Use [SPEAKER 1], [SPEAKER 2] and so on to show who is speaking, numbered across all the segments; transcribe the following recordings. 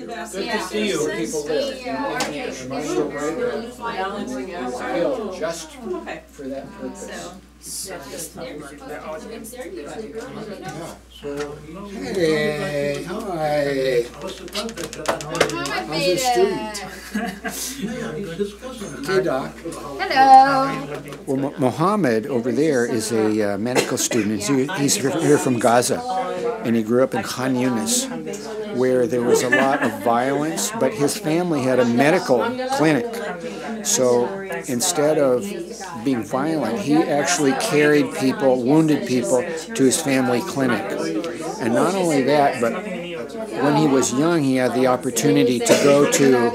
[SPEAKER 1] Good to see you. People live. Just for that purpose. Hey, hi. How's your student? Okay, Doc.
[SPEAKER 2] Hello.
[SPEAKER 1] Well, Mohammed over there is a medical student. He's here from Gaza, and he grew up in Khan Yunis, where there was a lot of violence, but his family had a medical clinic. So instead of being violent, he actually carried people, wounded people, to his family clinic. And not only that, but when he was young, he had the opportunity to go to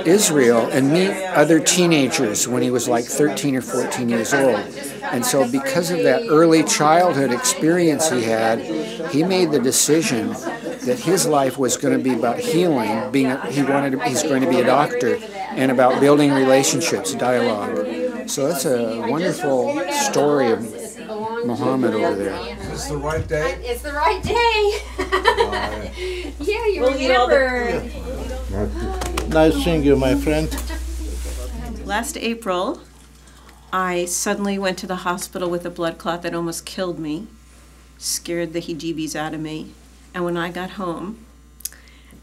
[SPEAKER 1] Israel and meet other teenagers when he was like 13 or 14 years old. And so because of that early childhood experience he had, he made the decision that his life was going to be about healing, he's going to be a doctor, and about building relationships, dialogue. So that's a wonderful story of Mohammed over there.
[SPEAKER 3] Is this the right day?
[SPEAKER 2] It's the right day. Yeah, you remember.
[SPEAKER 3] Nice seeing you, my friend.
[SPEAKER 4] Last April, I suddenly went to the hospital with a blood clot that almost killed me, scared the heebie-jeebies out of me. And when I got home,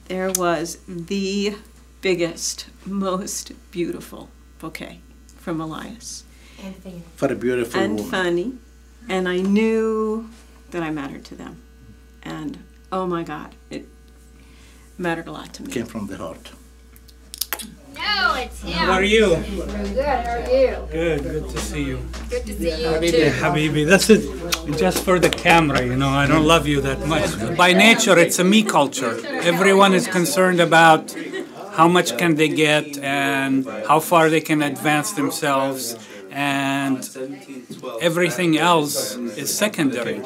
[SPEAKER 4] there was the biggest, most beautiful bouquet from Elias.
[SPEAKER 2] And funny.
[SPEAKER 3] For a beautiful
[SPEAKER 4] And
[SPEAKER 3] woman.
[SPEAKER 4] funny. And I knew that I mattered to them. And oh my God, it mattered a lot to me.
[SPEAKER 3] Came from the heart.
[SPEAKER 2] No, it's him.
[SPEAKER 5] How are you?
[SPEAKER 2] We're good. How are you?
[SPEAKER 5] Good to see you.
[SPEAKER 2] Good to see you
[SPEAKER 5] Habibi,
[SPEAKER 2] too.
[SPEAKER 5] Habibi, that's it. Just for the camera, you know, I don't love you that much. By nature, it's a me culture. Everyone is concerned about how much can they get and how far they can advance themselves, and everything else is secondary.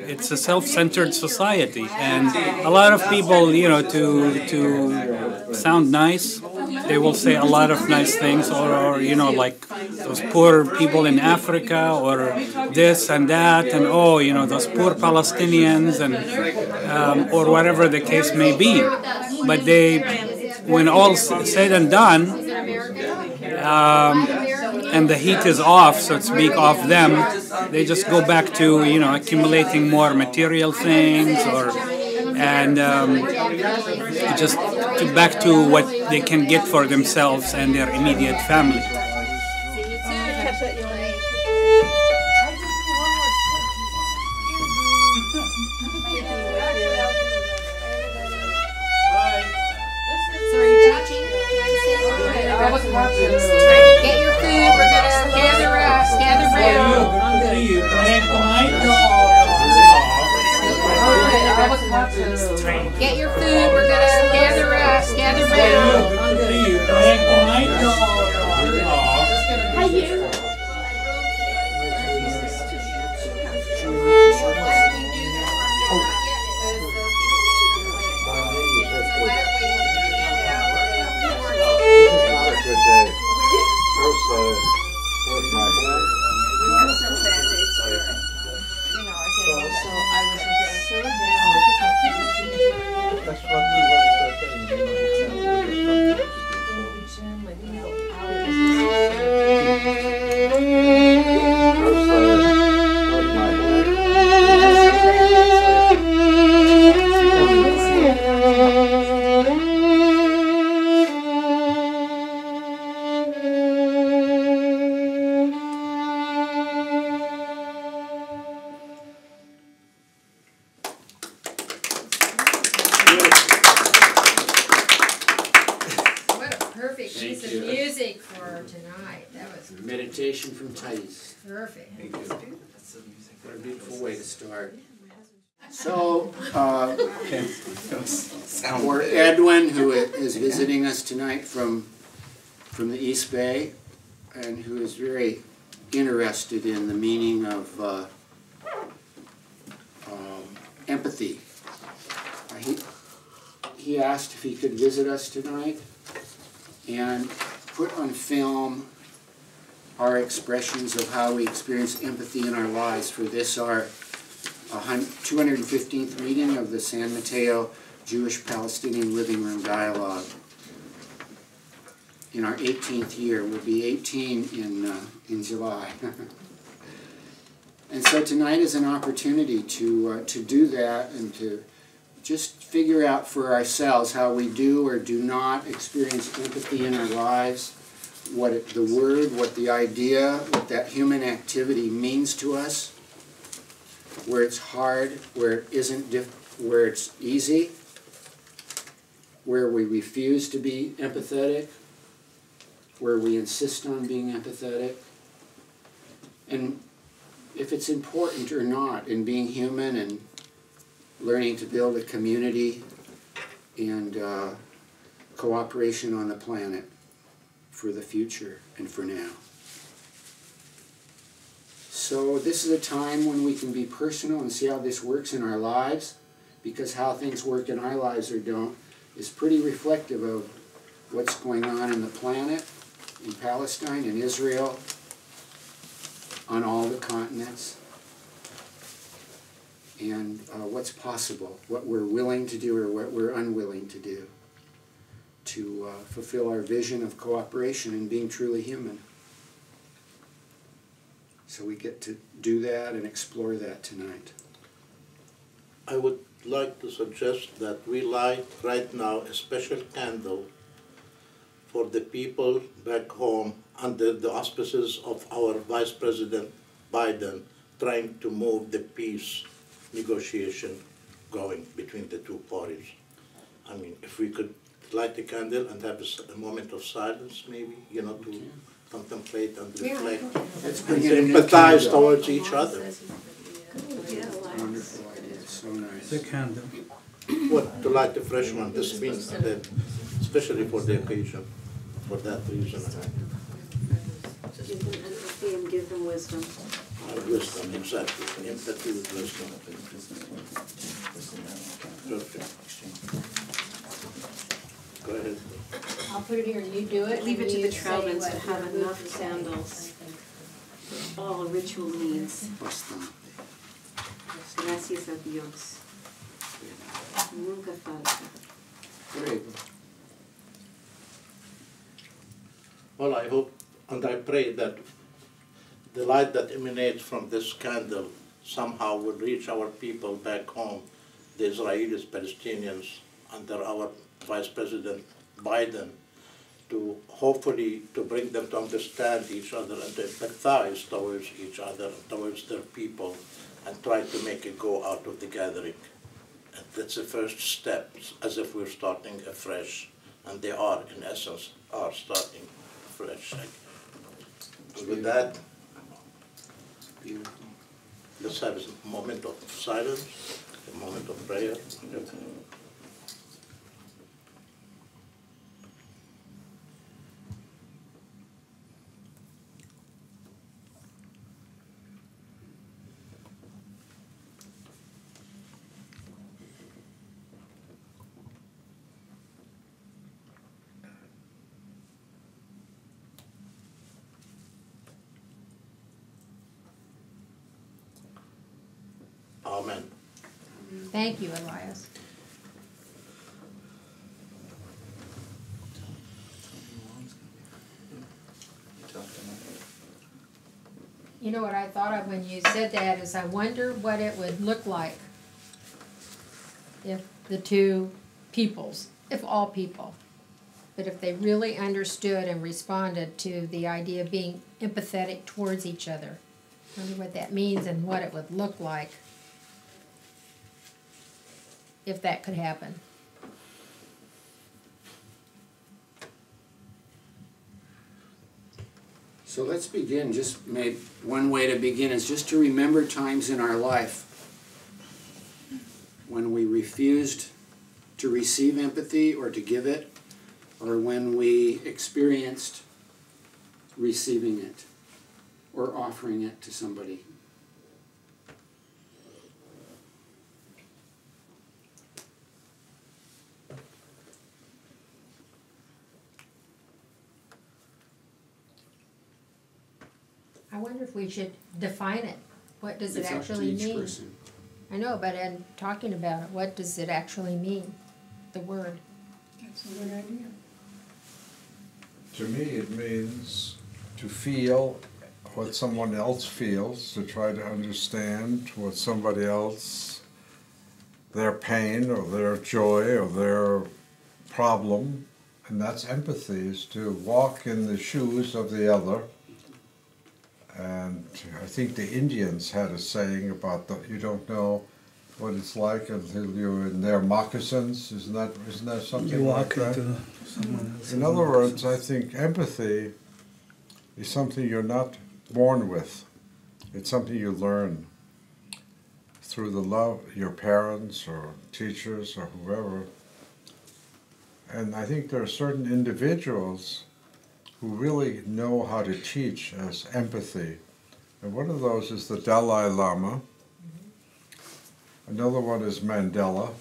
[SPEAKER 5] It's a self-centered society, and a lot of people, you know, to sound nice, they will say a lot of nice things, or you know, like those poor people in Africa, or this and that, and oh, you know, those poor Palestinians, and or whatever the case may be. But they, when all's said and done, and the heat is off, so to speak, off them, they just go back to, you know, accumulating more material things, and just back to what they can get for themselves and their immediate family.
[SPEAKER 2] Get your food. We're gonna gather around. Get your food. We're gonna gather around. Piece of music for tonight. That was
[SPEAKER 1] Meditation from Thais.
[SPEAKER 2] perfect.
[SPEAKER 1] What a beautiful way to start. So, for Edwin, who is visiting us tonight from the East Bay, and who is very interested in the meaning of empathy. He asked if he could visit us tonight and put on film our expressions of how we experience empathy in our lives. For this, our 215th meeting of the San Mateo Jewish-Palestinian Living Room Dialogue. In our 18th year, we'll be 18 in July. And so tonight is an opportunity to do that and to just figure out for ourselves how we do or do not experience empathy in our lives, what the word, what the idea, what that human activity means to us, where it's hard, where it isn't, where it's easy, where we refuse to be empathetic, where we insist on being empathetic, and if it's important or not in being human and learning to build a community and cooperation on the planet for the future and for now. So this is a time when we can be personal and see how this works in our lives, because how things work in our lives or don't is pretty reflective of what's going on in the planet, in Palestine, in Israel, on all the continents, and what's possible, what we're willing to do or what we're unwilling to do to fulfill our vision of cooperation and being truly human. So we get to do that and explore that tonight.
[SPEAKER 3] I would like to suggest that we light right now a special candle for the people back home under the auspices of our Vice President Biden trying to move the peace negotiation going between the two parties. I mean, if we could light a candle and have a moment of silence maybe, you know, to contemplate and reflect and empathize towards each other.
[SPEAKER 1] Wonderful idea, so nice.
[SPEAKER 5] The candle.
[SPEAKER 3] What, to light a fresh one, this means that, especially for the occasion, for that reason.
[SPEAKER 4] Give them empathy and give them wisdom.
[SPEAKER 3] Wisdom, exactly. Empathy with wisdom. Perfect. Go ahead.
[SPEAKER 2] I'll put it here and you do it.
[SPEAKER 4] Leave it
[SPEAKER 2] and
[SPEAKER 4] to
[SPEAKER 2] you
[SPEAKER 4] the
[SPEAKER 2] say
[SPEAKER 4] Trautmans
[SPEAKER 2] what
[SPEAKER 4] to have
[SPEAKER 2] you
[SPEAKER 4] enough
[SPEAKER 2] say.
[SPEAKER 4] candles for all ritual needs. Gracias a Dios. Nunca falta.
[SPEAKER 1] Great.
[SPEAKER 3] Well, I hope and I pray that the light that emanates from this candle somehow will reach our people back home, the Israelis, Palestinians, under our Vice President Biden, to hopefully to bring them to understand each other and to empathize towards each other, towards their people, and try to make a go out of the gathering. And that's the first step, as if we're starting afresh, and they are, in essence, are starting fresh. And with that,
[SPEAKER 1] Beautiful.
[SPEAKER 3] let's have a moment of silence, a moment of prayer. Amen.
[SPEAKER 2] Thank you, Elias. You know what I thought of when you said that is I wonder what it would look like if the two peoples, if all people, but if they really understood and responded to the idea of being empathetic towards each other. I wonder what that means and what it would look like if that could happen.
[SPEAKER 1] So let's begin. Just maybe one way to begin is just to remember times in our life when we refused to receive empathy or to give it, or when we experienced receiving it or offering it to somebody.
[SPEAKER 2] I wonder if we should define it. What does it
[SPEAKER 1] It's up to
[SPEAKER 2] actually
[SPEAKER 1] each
[SPEAKER 2] mean?
[SPEAKER 1] person.
[SPEAKER 2] I know, but in talking about it, what does it actually mean, the word?
[SPEAKER 6] That's a good idea.
[SPEAKER 7] To me, it means to feel what someone else feels, to try to understand what somebody else, their pain or their joy or their problem, and that's empathy, is to walk in the shoes of the other. And I think the Indians had a saying about you don't know what it's like until you're in their moccasins. Isn't that something like that? In other words, I think empathy is something you're not born with. It's something you learn through the love of your parents or teachers or whoever. And I think there are certain individuals who really know how to teach us empathy. And one of those is the Dalai Lama. Another one is Mandela.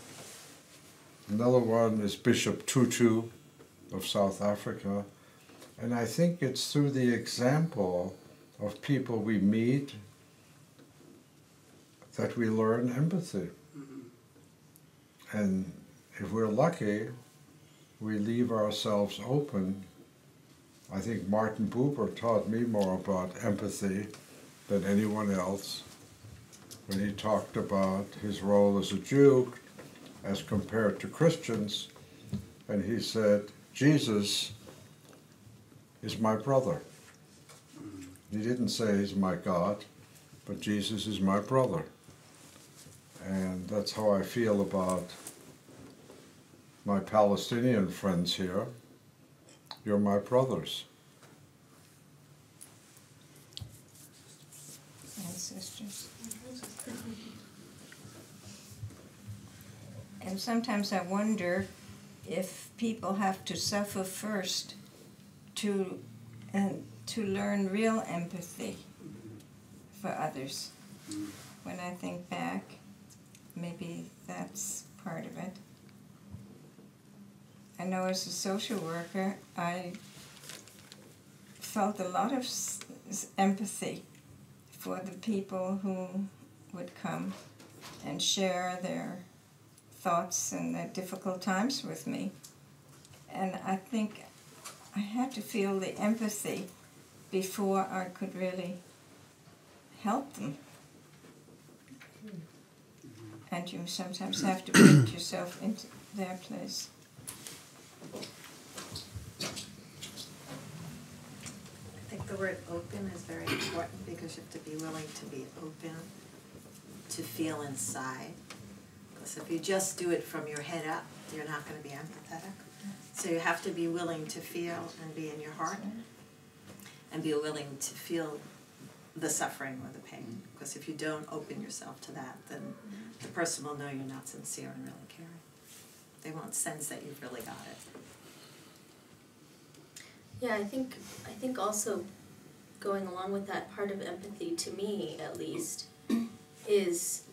[SPEAKER 7] Another one is Bishop Tutu of South Africa. And I think it's through the example of people we meet that we learn empathy. And if we're lucky, we leave ourselves open. I think Martin Buber taught me more about empathy than anyone else when he talked about his role as a Jew as compared to Christians. And he said, Jesus is my brother. He didn't say he's my God, but Jesus is my brother. And that's how I feel about my Palestinian friends here. You're my brothers.
[SPEAKER 6] And sisters. And sometimes I wonder if people have to suffer first to learn real empathy for others. When I think back, maybe that's part of it. I know as a social worker, I felt a lot of empathy for the people who would come and share their thoughts and their difficult times with me. And I think I had to feel the empathy before I could really help them. And you sometimes have to put yourself into their place.
[SPEAKER 8] I think the word open is very important because you have to be willing to be open, to feel inside. Because if you just do it from your head up, you're not going to be empathetic. So you have to be willing to feel and be in your heart and be willing to feel the suffering or the pain. Because if you don't open yourself to that, then the person will know you're not sincere and really caring. They won't sense that you've really got it.
[SPEAKER 9] Yeah, I think also going along with that, part of empathy, to me at least, is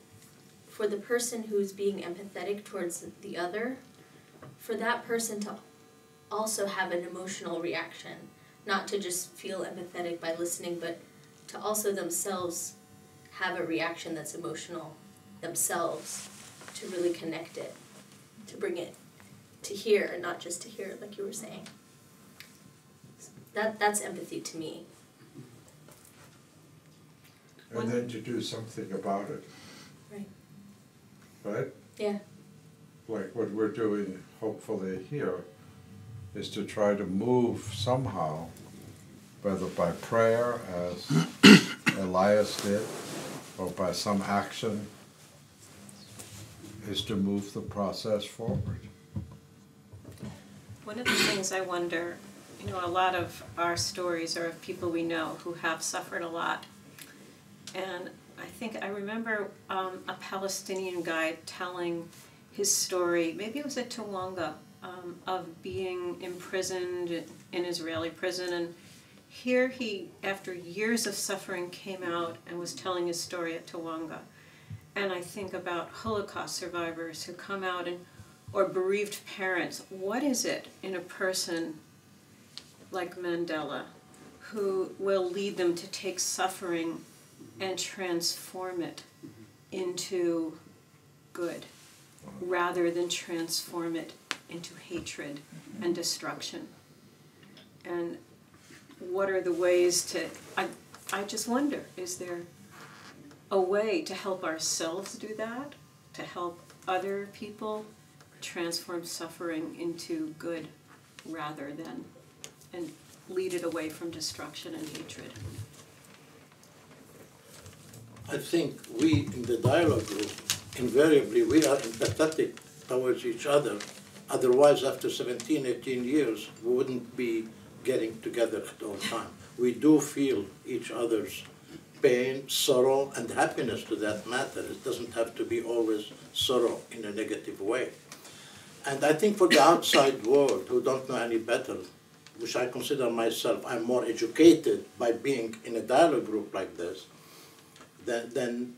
[SPEAKER 9] for the person who's being empathetic towards the other, for that person to also have an emotional reaction, not to just feel empathetic by listening, but to also themselves have a reaction that's emotional themselves, to really connect it, to bring it to here, and not just to hear, like you were saying. That's empathy to me.
[SPEAKER 7] And then to do something about it.
[SPEAKER 9] Right.
[SPEAKER 7] Right?
[SPEAKER 9] Yeah.
[SPEAKER 7] Like what we're doing, hopefully here, is to try to move somehow, whether by prayer, as Elias did, or by some action, is to move the process forward.
[SPEAKER 4] One of the things I wonder, you know, a lot of our stories are of people we know who have suffered a lot. And I remember a Palestinian guy telling his story, maybe it was at Tawanga, of being imprisoned in Israeli prison. And here he, after years of suffering, came out and was telling his story at Tawanga. And I think about Holocaust survivors who come out or bereaved parents. What is it in a person like Mandela who will lead them to take suffering and transform it into good, rather than transform it into hatred and destruction. And what are the ways to, I just wonder, is there a way to help ourselves do that? To help other people transform suffering into good rather than, and lead it away from destruction and hatred?
[SPEAKER 3] I think we in the dialogue group, invariably, we are empathetic towards each other. Otherwise, after 17, 18 years, we wouldn't be getting together at all time. We do feel each other's pain, sorrow, and happiness to that matter. It doesn't have to be always sorrow in a negative way. And I think for the outside world who don't know any better, which I consider myself, I'm more educated by being in a dialogue group like this than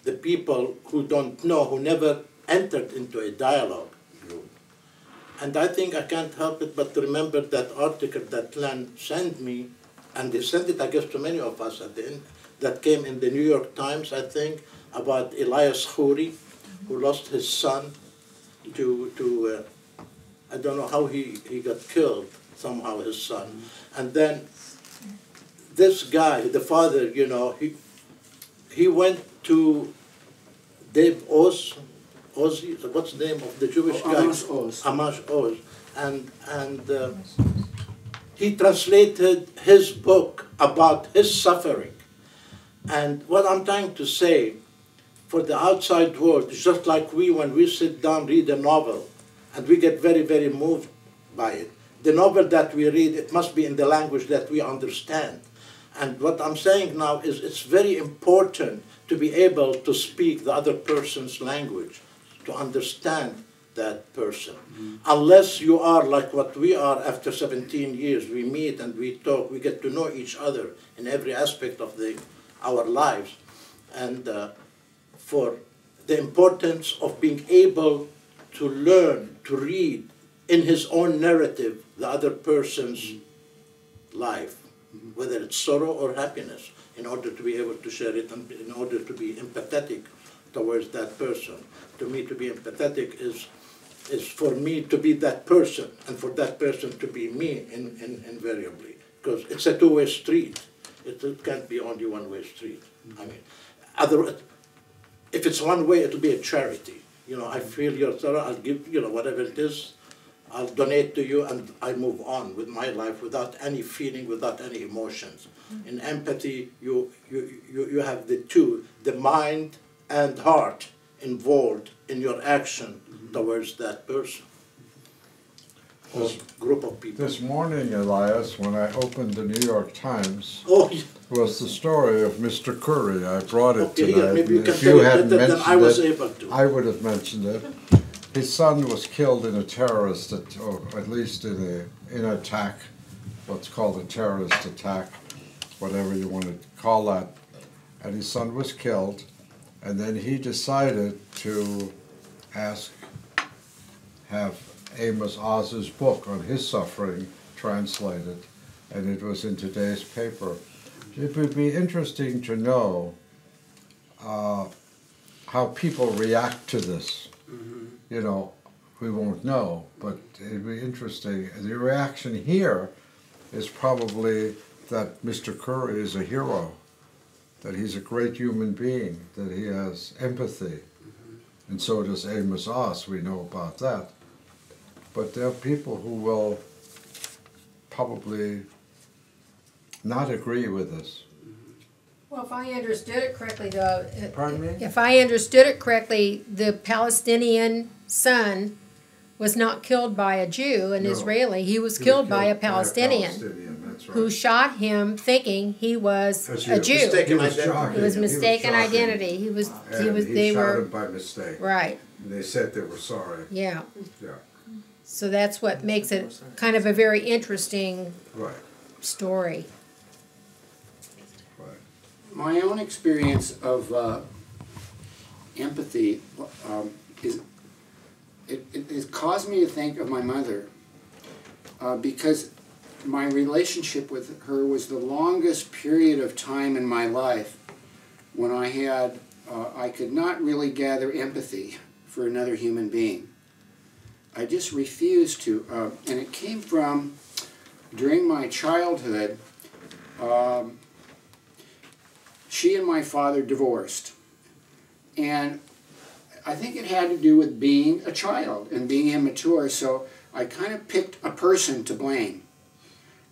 [SPEAKER 3] the people who don't know, who never entered into a dialogue group. And I think I can't help it but to remember that article that Len sent me, and they sent it, I guess, to many of us at the end, that came in the New York Times, I think, about Elias Khoury, who lost his son to I don't know how he got killed, somehow his son. And then this guy, the father, you know, he went to Dave Oz, Ozzy, what's the name of the Jewish guy?
[SPEAKER 1] Amos Oz.
[SPEAKER 3] Amos Oz. And he translated his book about his suffering. And what I'm trying to say, for the outside world, it's just like we, when we sit down, read a novel, and we get very, very moved by it. The novel that we read, it must be in the language that we understand. And what I'm saying now is it's very important to be able to speak the other person's language, to understand that person. Unless you are like what we are after 17 years, we meet and we talk, we get to know each other in every aspect of our lives. And for the importance of being able to learn, to read in his own narrative the other person's life, whether it's sorrow or happiness, in order to be able to share it and in order to be empathetic towards that person. To me, to be empathetic is for me to be that person, and for that person to be me invariably, because it's a two-way street. It can't be only one-way street. I mean, if it's one way, it'll be a charity. You know, I feel your sorrow, I'll give, you know, whatever it is, I'll donate to you, and I move on with my life without any feeling, without any emotions. In empathy, you have the two, the mind and heart involved in your action towards that person or group of people.
[SPEAKER 7] This morning, Elias, when I opened the New York Times,
[SPEAKER 3] Oh, yeah.
[SPEAKER 7] was the story of Mr. Curry. I brought it
[SPEAKER 3] Okay,
[SPEAKER 7] tonight.
[SPEAKER 3] yeah, maybe you
[SPEAKER 7] and
[SPEAKER 3] can
[SPEAKER 7] if
[SPEAKER 3] tell
[SPEAKER 7] you
[SPEAKER 3] it
[SPEAKER 7] hadn't
[SPEAKER 3] better than
[SPEAKER 7] mentioned
[SPEAKER 3] I was
[SPEAKER 7] it,
[SPEAKER 3] able to.
[SPEAKER 7] I would have mentioned it. His son was killed in a terrorist, or at least in an attack, what's called a terrorist attack, whatever you want to call that. And his son was killed, and then he decided to have Amos Oz's book on his suffering translated, and it was in today's paper. It would be interesting to know how people react to this. You know, we won't know, but it'd be interesting. The reaction here is probably that Mr. Curry is a hero, that he's a great human being, that he has empathy, and so does Amos Oz, we know about that. But there are people who will probably not agree with this.
[SPEAKER 2] Well, if I understood it correctly, though,
[SPEAKER 7] Pardon me?
[SPEAKER 2] if I understood it correctly, the Palestinian son was not killed by a Jew, an
[SPEAKER 7] No.
[SPEAKER 2] Israeli. He was
[SPEAKER 7] He
[SPEAKER 2] killed
[SPEAKER 7] was
[SPEAKER 2] by a
[SPEAKER 7] killed
[SPEAKER 2] Palestinian,
[SPEAKER 7] that's right.
[SPEAKER 2] who shot him thinking he was
[SPEAKER 7] A
[SPEAKER 2] a
[SPEAKER 7] Jew.
[SPEAKER 2] Jew.
[SPEAKER 3] Mistaken
[SPEAKER 7] He was
[SPEAKER 3] identity.
[SPEAKER 7] shocking
[SPEAKER 2] It was
[SPEAKER 7] him. He
[SPEAKER 2] mistaken
[SPEAKER 7] shocking.
[SPEAKER 2] identity. He was.
[SPEAKER 7] And
[SPEAKER 2] They
[SPEAKER 7] shot
[SPEAKER 2] were
[SPEAKER 7] him by mistake.
[SPEAKER 2] right.
[SPEAKER 7] And they said they were sorry.
[SPEAKER 2] Yeah.
[SPEAKER 7] Yeah,
[SPEAKER 2] So that's what makes it kind of a very interesting
[SPEAKER 7] right,
[SPEAKER 2] story.
[SPEAKER 7] right.
[SPEAKER 1] My own experience of empathy is it caused me to think of my mother because my relationship with her was the longest period of time in my life when I had I could not really gather empathy for another human being. I just refused to, and it came from, during my childhood, she and my father divorced. And I think it had to do with being a child and being immature, so I kind of picked a person to blame.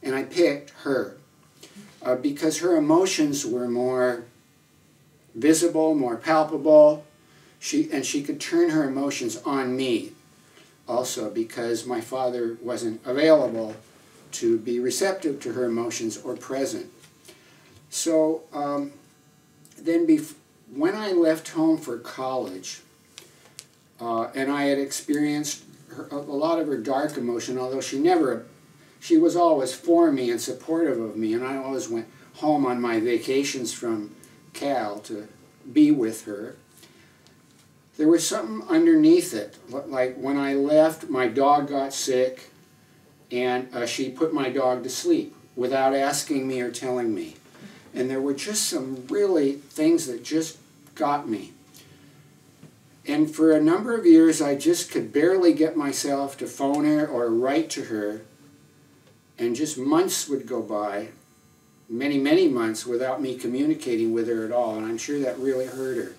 [SPEAKER 1] And I picked her because her emotions were more visible, more palpable, and she could turn her emotions on me also because my father wasn't available to be receptive to her emotions or present. So then when I left home for college, and I had experienced a lot of her dark emotion, although she was always for me and supportive of me, and I always went home on my vacations from Cal to be with her. There was something underneath it, like when I left, my dog got sick, and she put my dog to sleep without asking me or telling me. And there were just some really things that just got me. And for a number of years, I just could barely get myself to phone her or write to her, and just months would go by, many, many months, without me communicating with her at all, and I'm sure that really hurt her.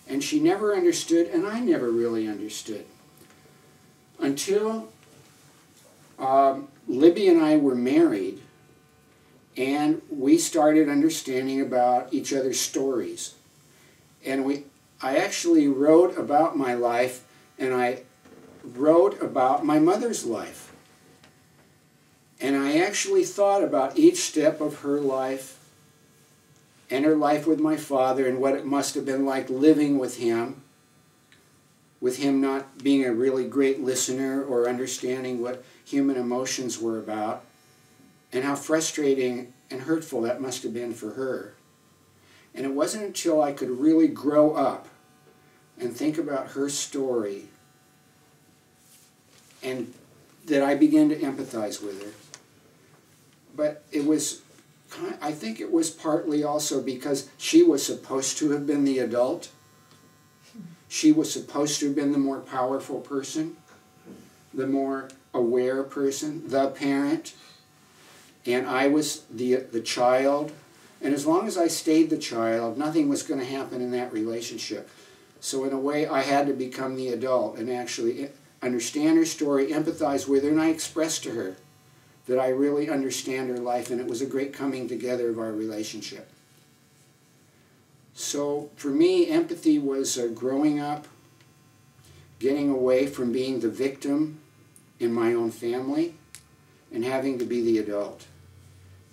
[SPEAKER 1] And she never understood, and I never really understood. Until Libby and I were married, and we started understanding about each other's stories. And I actually wrote about my life, and I wrote about my mother's life. And I actually thought about each step of her life and her life with my father and what it must have been like living with him not being a really great listener or understanding what human emotions were about, and how frustrating and hurtful that must have been for her. And it wasn't until I could really grow up and think about her story and that I began to empathize with her. But it was, I think it was partly also because she was supposed to have been the adult. She was supposed to have been the more powerful person, the more aware person, the parent. And I was the child. And as long as I stayed the child, nothing was going to happen in that relationship. So in a way, I had to become the adult and actually understand her story, empathize with her, and I expressed to her that I really understand her life, and it was a great coming together of our relationship. So for me, empathy was growing up, getting away from being the victim in my own family, and having to be the adult,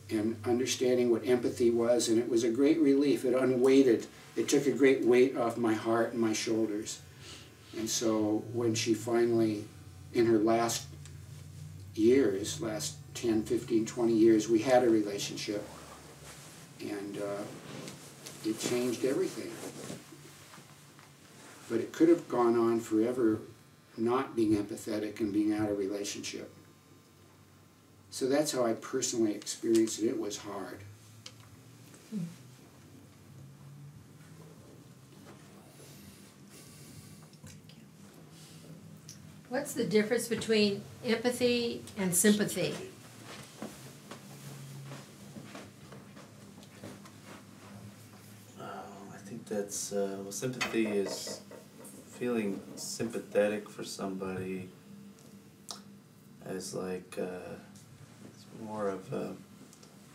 [SPEAKER 1] and understanding what empathy was, and it was a great relief. It unweighted. It took a great weight off my heart and my shoulders. And so when she finally, in her last years, last 10, 15, 20 years, we had a relationship, and it changed everything. But it could have gone on forever not being empathetic and being out of relationship. So that's how I personally experienced it. It was hard.
[SPEAKER 2] What's the difference between empathy and sympathy?
[SPEAKER 10] I think that's, well, sympathy is feeling sympathetic for somebody as like, it's more of a...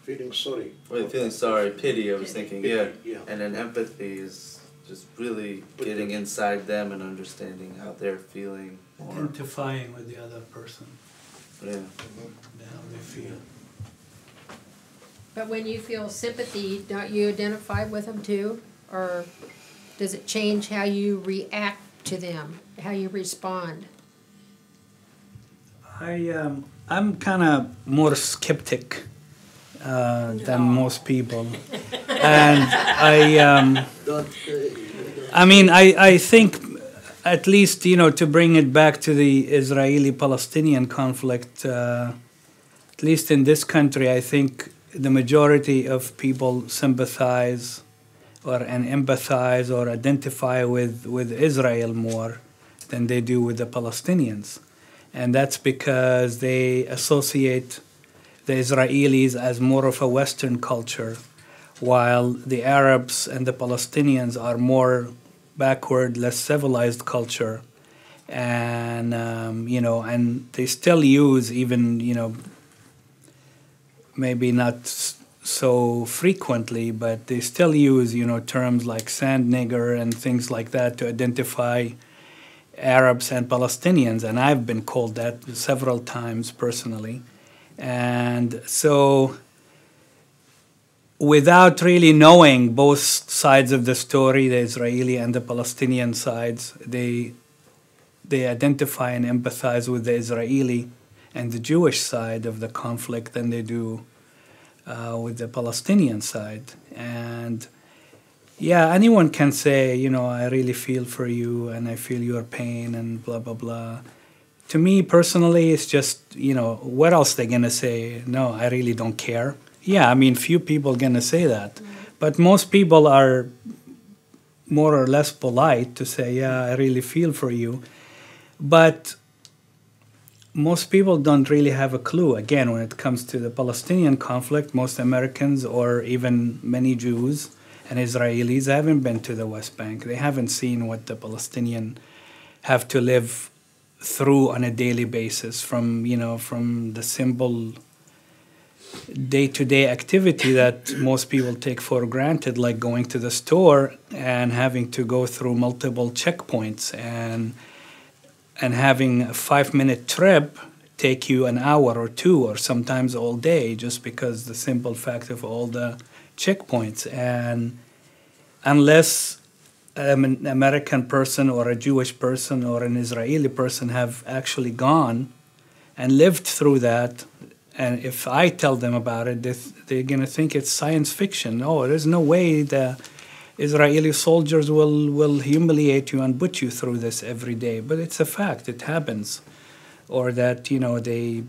[SPEAKER 3] Feeling sorry.
[SPEAKER 10] Well, feeling sorry, pity, I was thinking, yeah.
[SPEAKER 3] Yeah.
[SPEAKER 10] And then empathy is just really getting inside them and understanding how they're feeling. More.
[SPEAKER 5] Identifying with the other person.
[SPEAKER 10] Yeah.
[SPEAKER 5] How they feel.
[SPEAKER 2] But when you feel sympathy, don't you identify with them too? Or does it change how you react to them, how you respond?
[SPEAKER 5] I'm kind of more skeptic than most people, and I think, at least, to bring it back to the Israeli-Palestinian conflict, at least in this country, I think the majority of people sympathize and empathize or identify with Israel more than they do with the Palestinians. And that's because they associate the Israelis as more of a Western culture, while the Arabs and the Palestinians are more backward, less civilized culture. And, and they still use even, maybe not so frequently, but they still use, terms like sand nigger and things like that to identify Arabs and Palestinians, and I've been called that several times personally. And so without really knowing both sides of the story, the Israeli and the Palestinian sides, they identify and empathize with the Israeli and the Jewish side of the conflict than they do with the Palestinian side. And yeah, anyone can say, I really feel for you and I feel your pain and blah, blah, blah. To me personally, it's just, what else they going to say? No, I really don't care. Yeah, I mean, few people going to say that. But most people are more or less polite to say, yeah, I really feel for you. But most people don't really have a clue. Again, when it comes to the Palestinian conflict, most Americans or even many Jews and Israelis haven't been to the West Bank. They haven't seen what the Palestinians have to live through on a daily basis, from the simple day-to-day activity that most people take for granted, like going to the store and having to go through multiple checkpoints and having a 5-minute trip take you an hour or two or sometimes all day, just because the simple fact of all the checkpoints. And unless an American person or a Jewish person or an Israeli person have actually gone and lived through that, and if I tell them about it, they're going to think it's science fiction. Oh, there's no way the Israeli soldiers will humiliate you and put you through this every day. But it's a fact, it happens. Or that, they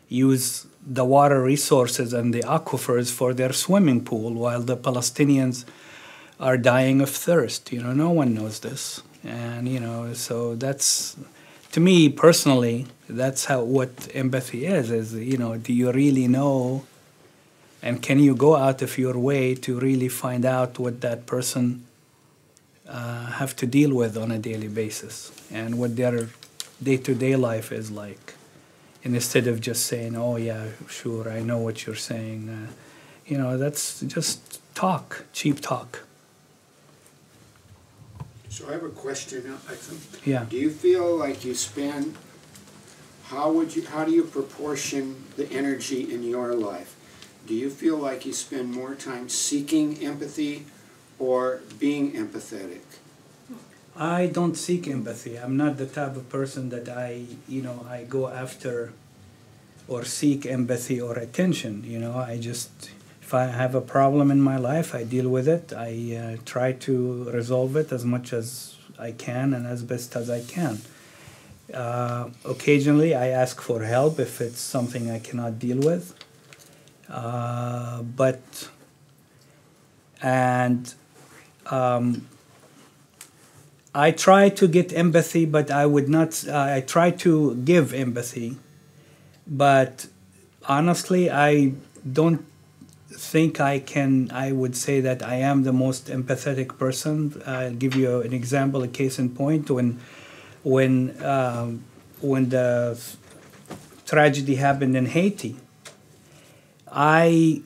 [SPEAKER 5] use the water resources and the aquifers for their swimming pool, while the Palestinians are dying of thirst. No one knows this. And, so that's, to me personally, that's what empathy is, do you really know, and can you go out of your way to really find out what that person have to deal with on a daily basis and what their day-to-day life is like. And instead of just saying, oh yeah, sure, I know what you're saying, that's just talk, cheap talk.
[SPEAKER 1] So I have a question.
[SPEAKER 5] Yeah.
[SPEAKER 1] Do you feel like you spend, how do you proportion the energy in your life? Do you feel like you spend more time seeking empathy or being empathetic?
[SPEAKER 5] I don't seek empathy. I'm not the type of person that I go after or seek empathy or attention. I just, if I have a problem in my life, I deal with it. I try to resolve it as much as I can and as best as I can. Occasionally, I ask for help if it's something I cannot deal with. I try to get empathy, but I would not, I try to give empathy, but honestly, I don't think I would say that I am the most empathetic person. I'll give you an example, a case in point. When the tragedy happened in Haiti, I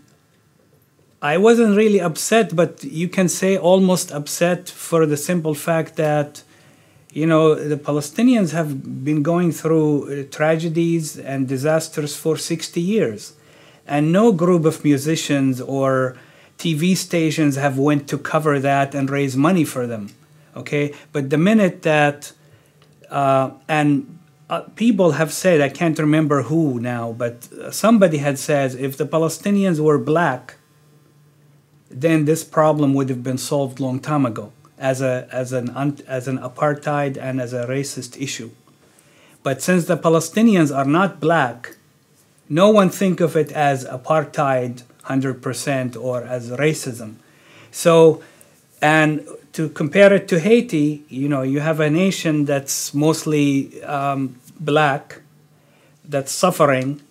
[SPEAKER 5] wasn't really upset, but you can say almost upset for the simple fact that, the Palestinians have been going through tragedies and disasters for 60 years. And no group of musicians or TV stations have went to cover that and raise money for them, okay? But the minute that, people have said, I can't remember who now, but somebody had said if the Palestinians were black, then this problem would have been solved long time ago as an apartheid and as a racist issue. But since the Palestinians are not black, no one think of it as apartheid 100% or as racism. So, and to compare it to Haiti, you have a nation that's mostly black, that's suffering,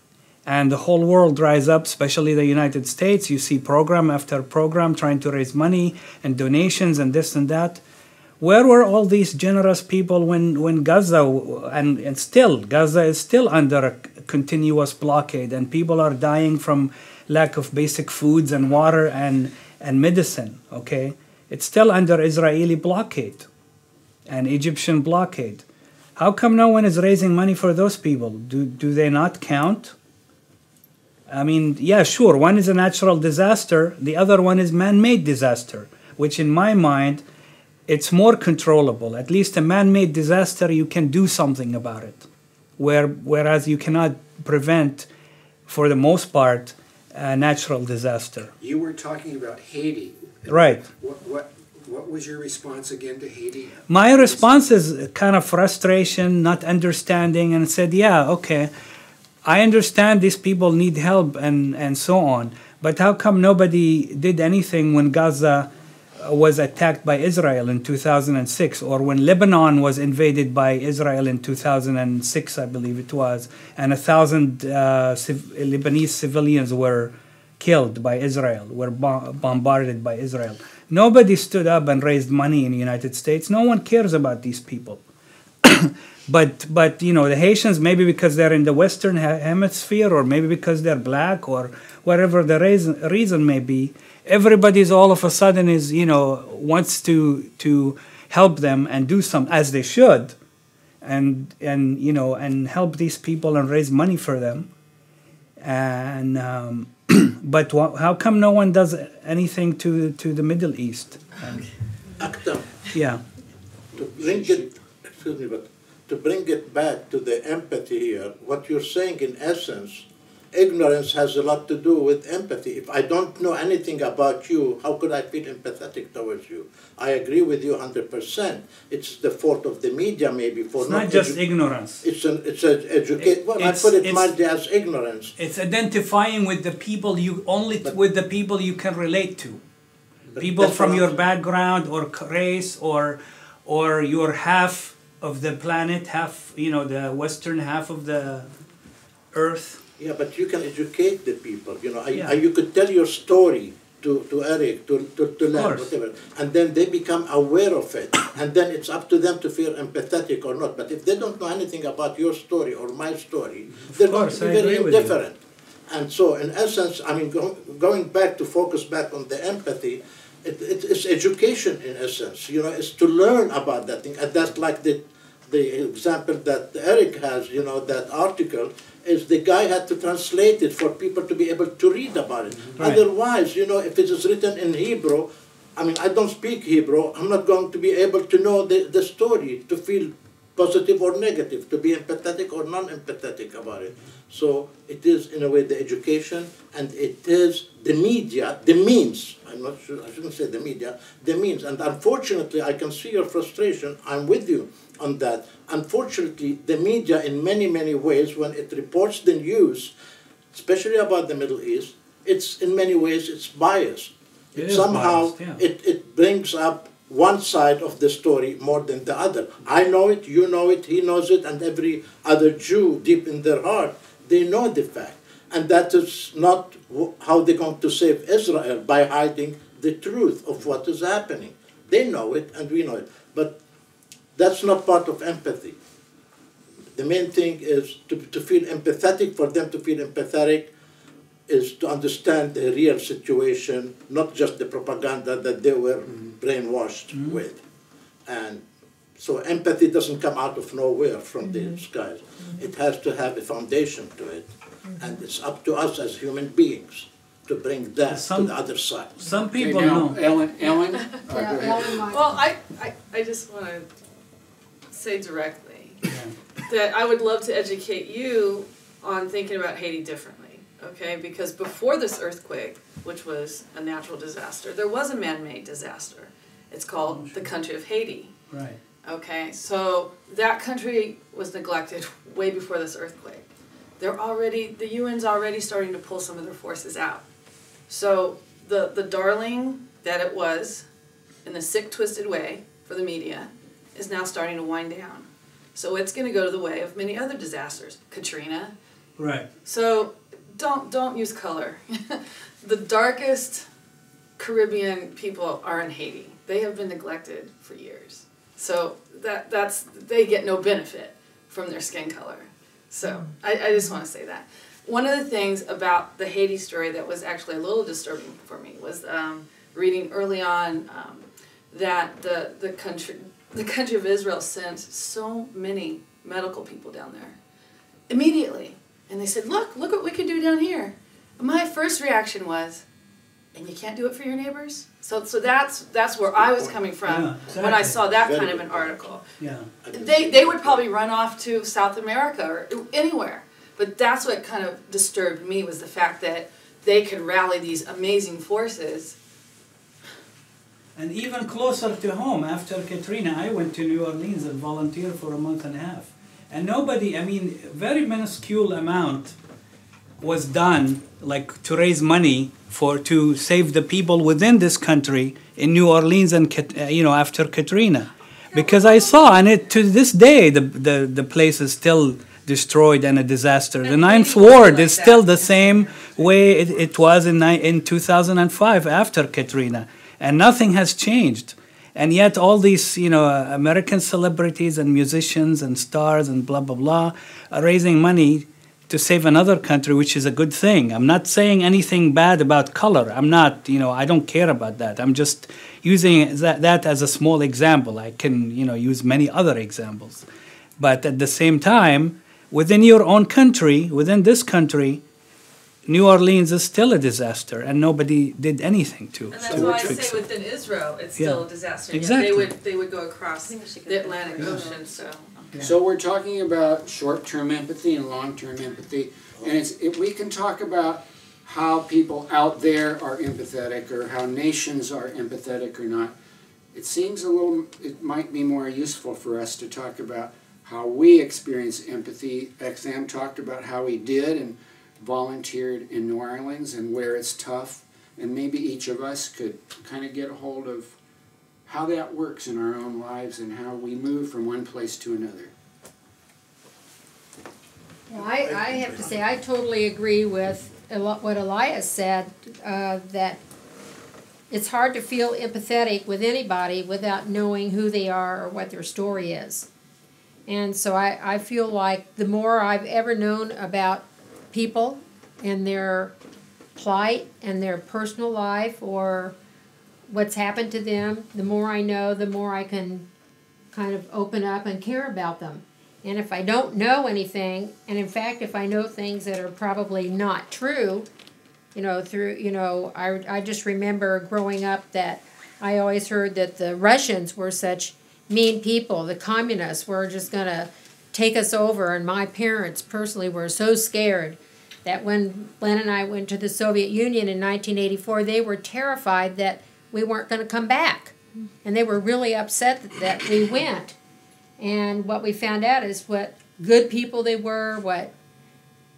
[SPEAKER 5] and the whole world rise up, especially the United States. You see program after program trying to raise money and donations and this and that. Where were all these generous people when Gaza, and still, Gaza is still under a continuous blockade, and people are dying from lack of basic foods and water and medicine, okay? It's still under Israeli blockade and Egyptian blockade. How come no one is raising money for those people? Do they not count? I mean, yeah, sure, one is a natural disaster, the other one is man-made disaster, which in my mind, it's more controllable. At least a man-made disaster, you can do something about it. Whereas you cannot prevent, for the most part, a natural disaster.
[SPEAKER 1] You were talking about Haiti.
[SPEAKER 5] Right.
[SPEAKER 1] What was your response again to Haiti?
[SPEAKER 5] My response is kind of frustration, not understanding, and said, yeah, okay, I understand these people need help and so on, but how come nobody did anything when Gaza was attacked by Israel in 2006, or when Lebanon was invaded by Israel in 2006, I believe it was, and 1,000 Lebanese civilians were killed by Israel, were bombarded by Israel. Nobody stood up and raised money in the United States. No one cares about these people. But the Haitians, maybe because they're in the Western Hemisphere, or maybe because they're black, or whatever the reason may be, everybody's all of a sudden is, wants to help them and do some, as they should, and help these people and raise money for them. And but how come no one does anything to the Middle East?
[SPEAKER 3] Aktam,
[SPEAKER 5] Yeah.
[SPEAKER 3] To bring it back to the empathy here, what you're saying in essence, ignorance has a lot to do with empathy. If I don't know anything about you, how could I feel empathetic towards you? I agree with you 100%. It's the fault of the media, maybe, for
[SPEAKER 5] It's not just ignorance.
[SPEAKER 3] It's educate. Well, I put it mildly as ignorance.
[SPEAKER 5] It's identifying with the people with the people you can relate to. People from your background or race or your half of the planet, the western half of the earth.
[SPEAKER 3] Yeah, but you can educate the people. You could tell your story to Eric, to Len, whatever, and then they become aware of it, and then it's up to them to feel empathetic or not. But if they don't know anything about your story or my story, they're going to be very indifferent. And so, in essence, I mean, going back to focus back on the empathy, it's education in essence. It's to learn about that thing, and that's like the example that Eric has. That article is the guy had to translate it for people to be able to read about it. Right. Otherwise, if it is written in Hebrew, I mean, I don't speak Hebrew. I'm not going to be able to know the story, to feel positive or negative, to be empathetic or non-empathetic about it. So it is, in a way, the education, and it is the media, the means. I'm not sure, I shouldn't say the media, the means. And unfortunately, I can see your frustration. I'm with you on that. Unfortunately, the media, in many, many ways, when it reports the news, especially about the Middle East, it's, in many ways, it's biased. Somehow, biased, yeah. It brings up one side of the story more than the other. I know it, you know it, he knows it, and every other Jew deep in their heart, they know the fact. And that is not how they're going to save Israel, by hiding the truth of what is happening. They know it, and we know it. But that's not part of empathy. The main thing is to feel empathetic. For them to feel empathetic is to understand the real situation, not just the propaganda that they were brainwashed with. And so empathy doesn't come out of nowhere from the skies. It has to have a foundation to it. And it's up to us as human beings to bring that to the other side.
[SPEAKER 5] Some people know.
[SPEAKER 1] Ellen?
[SPEAKER 11] Well, I just want to say directly that I would love to educate you on thinking about Haiti differently, okay? Because before this earthquake, which was a natural disaster, there was a man-made disaster. It's called the country of Haiti.
[SPEAKER 5] Right.
[SPEAKER 11] Okay, so that country was neglected way before this earthquake. The UN's already starting to pull some of their forces out. So the darling that it was, in the sick, twisted way for the media, is now starting to wind down. So it's going to go to the way of many other disasters. Katrina.
[SPEAKER 5] Right.
[SPEAKER 11] So don't use color. The darkest Caribbean people are in Haiti. They have been neglected for years. So they get no benefit from their skin color. So I just want to say that. One of the things about the Haiti story that was actually a little disturbing for me was reading early on that the country of Israel sent so many medical people down there immediately. And they said, look what we can do down here. And my first reaction was, and you can't do it for your neighbors? So that's where I was coming from when I saw that kind of an article.
[SPEAKER 5] Yeah.
[SPEAKER 11] They would probably run off to South America or anywhere. But that's what kind of disturbed me, was the fact that they could rally these amazing forces.
[SPEAKER 5] And even closer to home, after Katrina, I went to New Orleans and volunteered for a month and a half. And nobody, I mean, very minuscule amount was done, like to raise money to save the people within this country in New Orleans and after Katrina, because I saw, and to this day the place is still destroyed and a disaster. The Ninth Ward is still the same way it was in 2005 after Katrina, and nothing has changed. And yet all these, American celebrities and musicians and stars and blah, blah, blah, are raising money to save another country, which is a good thing. I'm not saying anything bad about color. I'm not, I don't care about that. I'm just using that as a small example. I can, use many other examples. But at the same time, within your own country, within this country, New Orleans is still a disaster, and nobody did anything to.
[SPEAKER 11] And that's why I say within Israel, it's still a disaster.
[SPEAKER 5] Exactly.
[SPEAKER 11] They would go across the Atlantic Ocean. So.
[SPEAKER 1] Yeah. So we're talking about short-term empathy and long-term empathy, and we can talk about how people out there are empathetic or how nations are empathetic or not. It seems it might be more useful for us to talk about how we experience empathy. Exam talked about how he did and volunteered in New Orleans and where it's tough, and maybe each of us could kind of get a hold of how that works in our own lives and how we move from one place to another.
[SPEAKER 2] Well, I have to say I totally agree with what Elias said, that it's hard to feel empathetic with anybody without knowing who they are or what their story is. And so I feel like the more I've ever known about people and their plight and their personal life or what's happened to them, the more I know, the more I can kind of open up and care about them. And if I don't know anything, and in fact if I know things that are probably not true, I just remember growing up that I always heard that the Russians were such mean people, the communists were just going to take us over, and my parents personally were so scared that when Len and I went to the Soviet Union in 1984, they were terrified that we weren't going to come back. And they were really upset that we went. And what we found out is what good people they were, what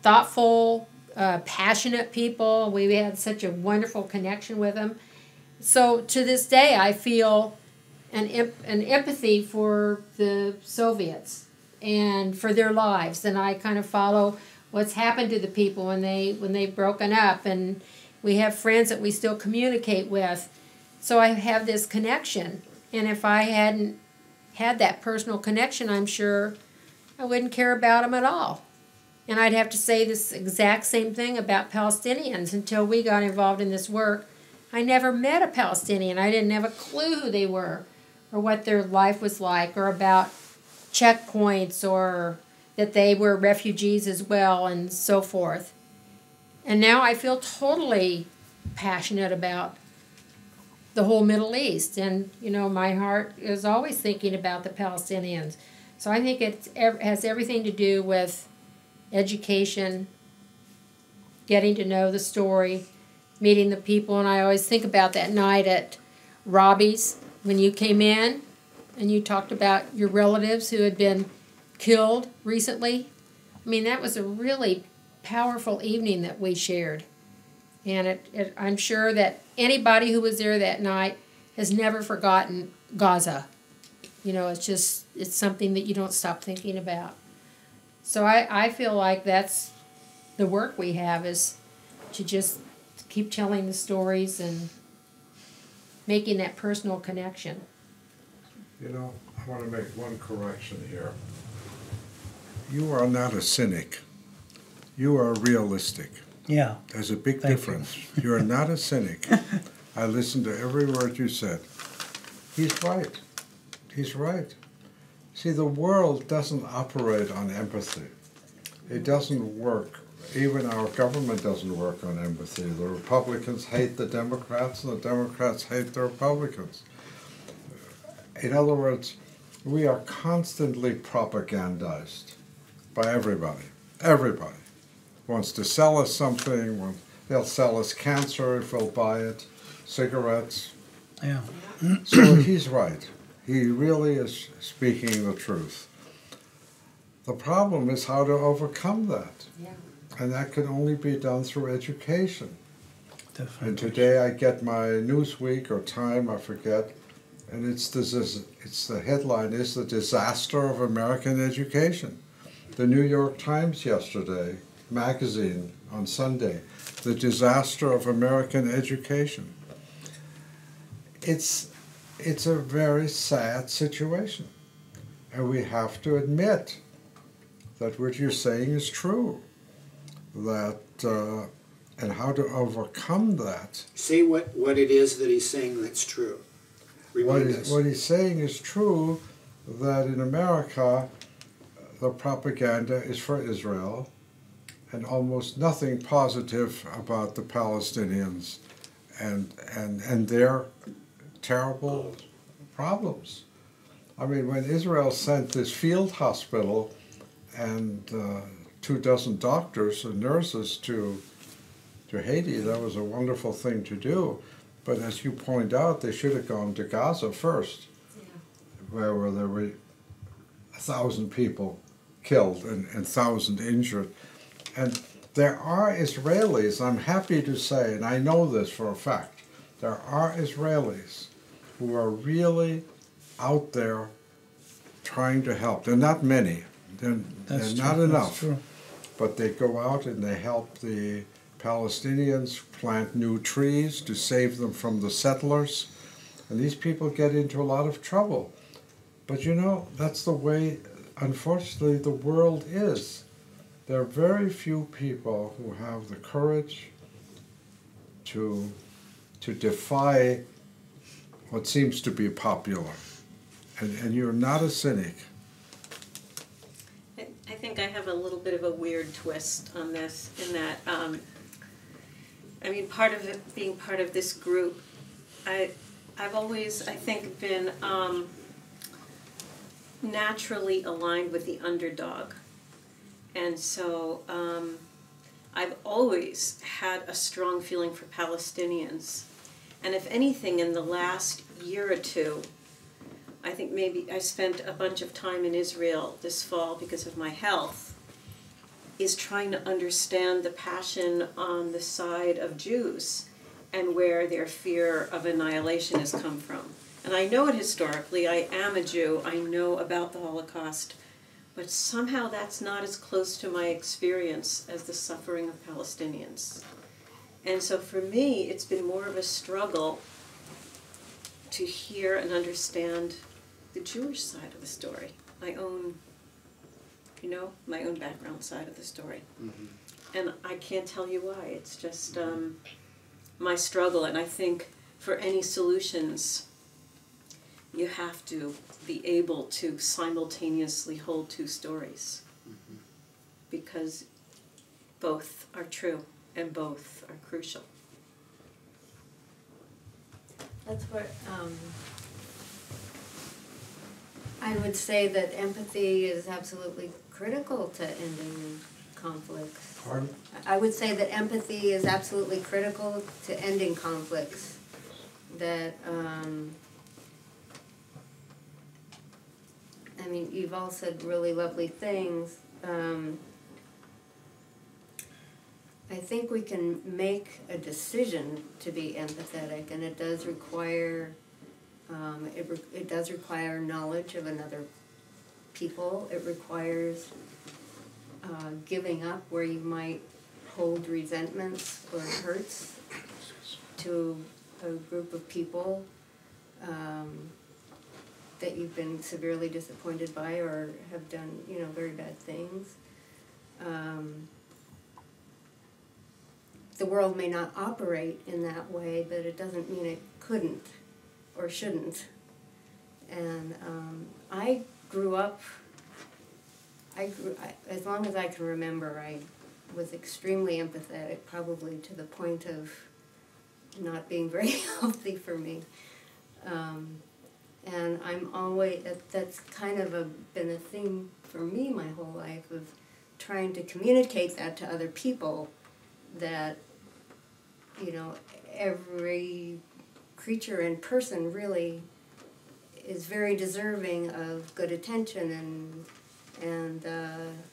[SPEAKER 2] thoughtful, passionate people. We had such a wonderful connection with them. So to this day, I feel an empathy for the Soviets and for their lives. And I kind of follow what's happened to the people when they've broken up. And we have friends that we still communicate with. So I have this connection. And if I hadn't had that personal connection, I'm sure I wouldn't care about them at all. And I'd have to say this exact same thing about Palestinians. Until we got involved in this work, I never met a Palestinian. I didn't have a clue who they were or what their life was like or about checkpoints or that they were refugees as well and so forth. And now I feel totally passionate about the whole Middle East. And, my heart is always thinking about the Palestinians. So I think it has everything to do with education, getting to know the story, meeting the people. And I always think about that night at Robbie's when you came in and you talked about your relatives who had been killed recently. I mean, that was a really powerful evening that we shared. And I'm sure that anybody who was there that night has never forgotten Gaza. You know, it's something that you don't stop thinking about. So I feel like that's the work we have, is to just keep telling the stories and making that personal connection.
[SPEAKER 7] You know, I want to make one correction here. You are not a cynic. You are realistic.
[SPEAKER 12] Yeah.
[SPEAKER 7] There's a big difference. You are not a cynic. I listened to every word you said. He's right. He's right. See, the world doesn't operate on empathy. It doesn't work. Even our government doesn't work on empathy. The Republicans hate the Democrats, and the Democrats hate the Republicans. In other words, we are constantly propagandized by everybody. Everybody wants to sell us something. They'll sell us cancer if we'll buy it, cigarettes.
[SPEAKER 12] Yeah.
[SPEAKER 7] So he's right. He really is speaking the truth. The problem is how to overcome that.
[SPEAKER 2] Yeah.
[SPEAKER 7] And that can only be done through education.
[SPEAKER 12] Definitely.
[SPEAKER 7] And today I get my Newsweek or Time, I forget, and it's the headline is "The Disaster of American Education." The New York Times yesterday, magazine on Sunday, "The Disaster of American Education." It's a very sad situation, and we have to admit that what you're saying is true. That and how to overcome that.
[SPEAKER 1] Say what it is that he's saying that's true.
[SPEAKER 7] What he's saying is true, that in America, the propaganda is for Israel, and almost nothing positive about the Palestinians and their terrible problems. I mean, when Israel sent this field hospital and 24 doctors and nurses to Haiti, that was a wonderful thing to do. But as you point out, they should have gone to Gaza first, where there were 1,000 people killed and 1,000 injured. And there are Israelis, I'm happy to say, and I know this for a fact, there are Israelis who are really out there trying to help. They're not many. They're not enough. But they go out and they help the Palestinians plant new trees to save them from the settlers. And these people get into a lot of trouble. But you know, that's the way, unfortunately, the world is. There are very few people who have the courage to defy what seems to be popular. And you're not a cynic.
[SPEAKER 4] I think I have a little bit of a weird twist on this, in that, I mean, part of it being part of this group, I've always, I think, been naturally aligned with the underdog. And so I've always had a strong feeling for Palestinians. And if anything, in the last year or two, I think maybe I spent a bunch of time in Israel this fall because of my health, is trying to understand the passion on the side of Jews and where their fear of annihilation has come from. And I know it historically, I am a Jew, I know about the Holocaust, but somehow that's not as close to my experience as the suffering of Palestinians. And so for me, it's been more of a struggle to hear and understand the Jewish side of the story, my own, my own background side of the story. Mm-hmm. And I can't tell you why, it's just my struggle. And I think for any solutions, you have to be able to simultaneously hold two stories, mm-hmm. because both are true and both are crucial.
[SPEAKER 13] That's where I would say that empathy is absolutely critical to ending conflicts.
[SPEAKER 7] Pardon?
[SPEAKER 13] I would say that empathy is absolutely critical to ending conflicts. That, I mean, you've all said really lovely things. I think we can make a decision to be empathetic, and it does require it does require knowledge of another people. It requires giving up where you might hold resentments or hurts to a group of people that you've been severely disappointed by or have done, very bad things. The world may not operate in that way, but it doesn't mean it couldn't or shouldn't. And I grew up, as long as I can remember, I was extremely empathetic, probably to the point of not being very healthy for me. And I'm always, that's kind of been a theme for me my whole life, of trying to communicate that to other people, that, every creature and person really is very deserving of good attention and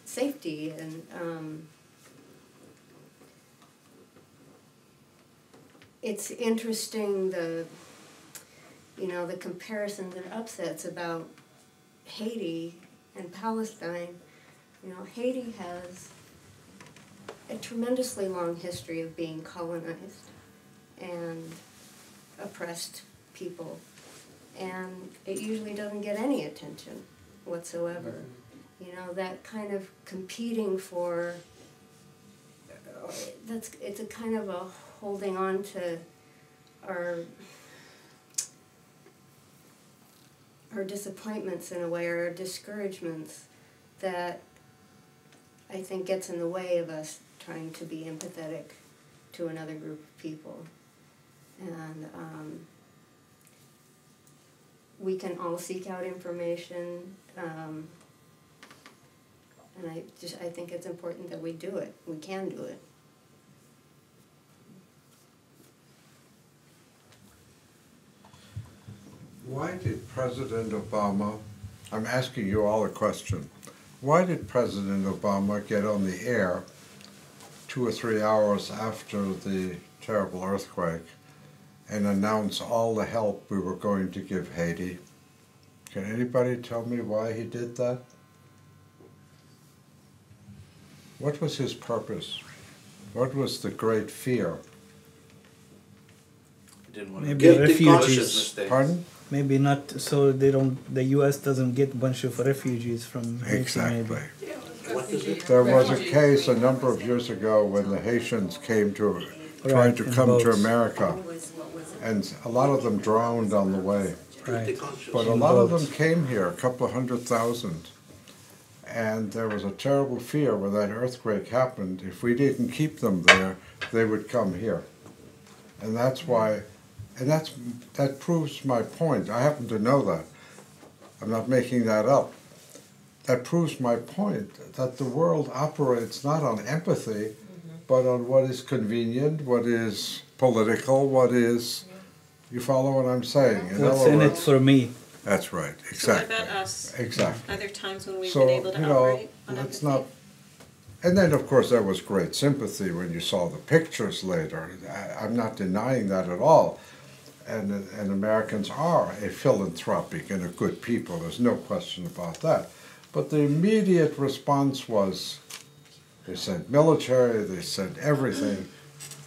[SPEAKER 13] safety, and it's interesting the comparisons and upsets about Haiti and Palestine. Haiti has a tremendously long history of being colonized and oppressed people, and it usually doesn't get any attention whatsoever. That kind of competing for, it's a kind of a holding on to our disappointments in a way, or our discouragements, that I think gets in the way of us trying to be empathetic to another group of people. And we can all seek out information, and I think it's important that we do it. We can do it.
[SPEAKER 7] Why did President Obama, I'm asking you all a question, why did President Obama get on the air 2 or 3 hours after the terrible earthquake and announce all the help we were going to give Haiti? Can anybody tell me why he did that? What was his purpose? What was the great fear?
[SPEAKER 10] He didn't want
[SPEAKER 5] Maybe
[SPEAKER 10] to
[SPEAKER 5] refugees.
[SPEAKER 7] Pardon?
[SPEAKER 5] Maybe not, so they don't. The U.S. doesn't get a bunch of refugees from Haiti.
[SPEAKER 7] Exactly.
[SPEAKER 3] What is it?
[SPEAKER 7] There was a case a number of years ago when the Haitians came to, tried to come to America, and a lot of them drowned on the way.
[SPEAKER 5] Right.
[SPEAKER 7] But a lot of them came here, a couple of 100,000. And there was a terrible fear when that earthquake happened. If we didn't keep them there, they would come here. And that's why, and that proves my point. I happen to know that. I'm not making that up. That proves my point, that the world operates not on empathy, but on what is convenient, what is political, what is, you follow what I'm saying?
[SPEAKER 5] What's in it for me?
[SPEAKER 7] That's right, exactly.
[SPEAKER 4] So what about us?
[SPEAKER 7] Exactly.
[SPEAKER 4] Are there times when we've
[SPEAKER 7] So,
[SPEAKER 4] been able to operate on
[SPEAKER 7] let's
[SPEAKER 4] empathy?
[SPEAKER 7] not, and then of course there was great sympathy when you saw the pictures later. I'm not denying that at all. And Americans are a philanthropic and a good people, there's no question about that. But the immediate response was, they sent military, they sent everything.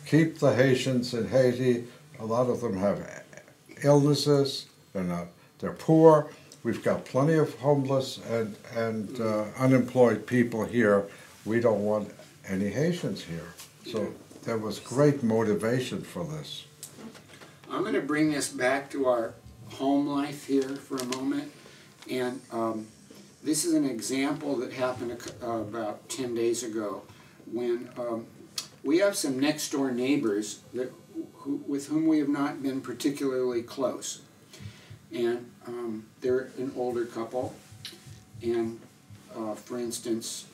[SPEAKER 7] Keep the Haitians in Haiti. A lot of them have illnesses, they're poor. We've got plenty of homeless and unemployed people here. We don't want any Haitians here. So there was great motivation for this.
[SPEAKER 1] I'm going to bring this back to our home life here for a moment. And this is an example that happened about 10 days ago when we have some next door neighbors with whom we have not been particularly close. And they're an older couple. And for instance,